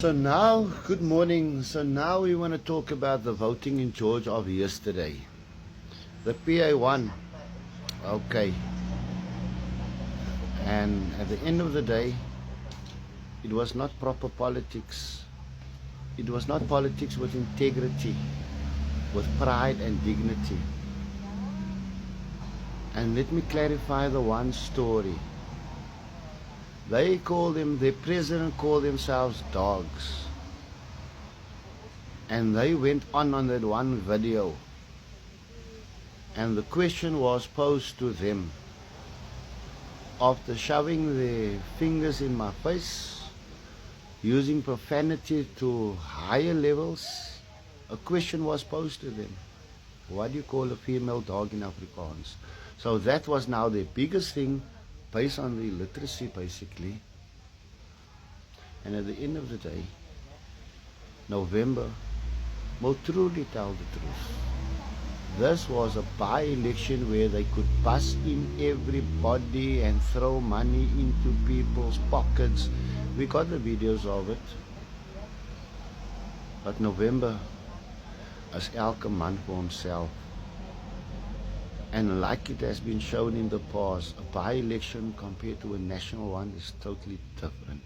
So now, good morning. So now we want to talk about the voting in George of yesterday. The PA won. Okay. And at the end of the day, it was not proper politics. It was not politics with integrity, with pride and dignity. And let me clarify the one story. The president called themselves dogs. And they went on that one video. And the question was posed to them. After shoving their fingers in my face, using profanity to higher levels, a question was posed to them. What do you call a female dog in Afrikaans? So that was now the biggest thing, based on the literacy basically. And at the end of the day, November will truly tell the truth. This was a by-election where they could bust in everybody and throw money into people's pockets. We got the videos of it. But November is elke man for himself. And like it has been shown in the past, a by-election compared to a national one is totally different.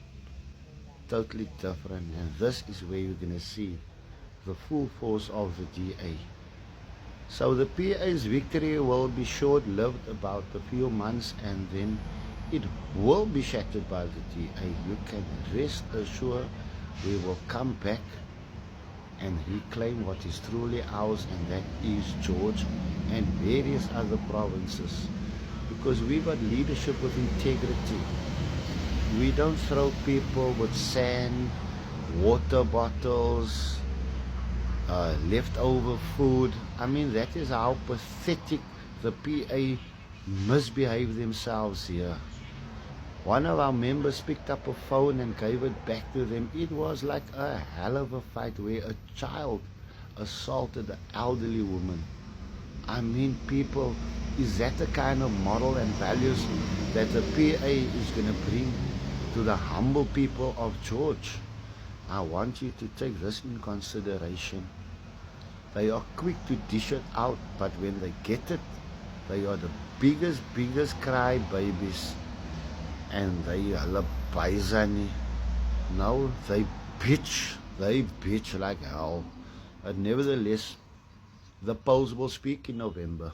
Totally different. And this is where you're going to see the full force of the DA. So the PA's victory will be short-lived, about a few months, and then it will be shattered by the DA. You can rest assured we will come back and reclaim what is truly ours, and that is George and various other provinces. Because we got leadership with integrity. We don't throw people with sand, water bottles, leftover food. I mean, that is how pathetic the PA misbehave themselves here. One of our members picked up a phone and gave it back to them. It was like a hell of a fight where a child assaulted an elderly woman. I mean, people, is that the kind of moral and values that the PA is going to bring to the humble people of George? I want you to take this in consideration. They are quick to dish it out, but when they get it, they are the biggest crybabies. And they are paisani. No, they bitch like hell. But nevertheless, the polls will speak in November.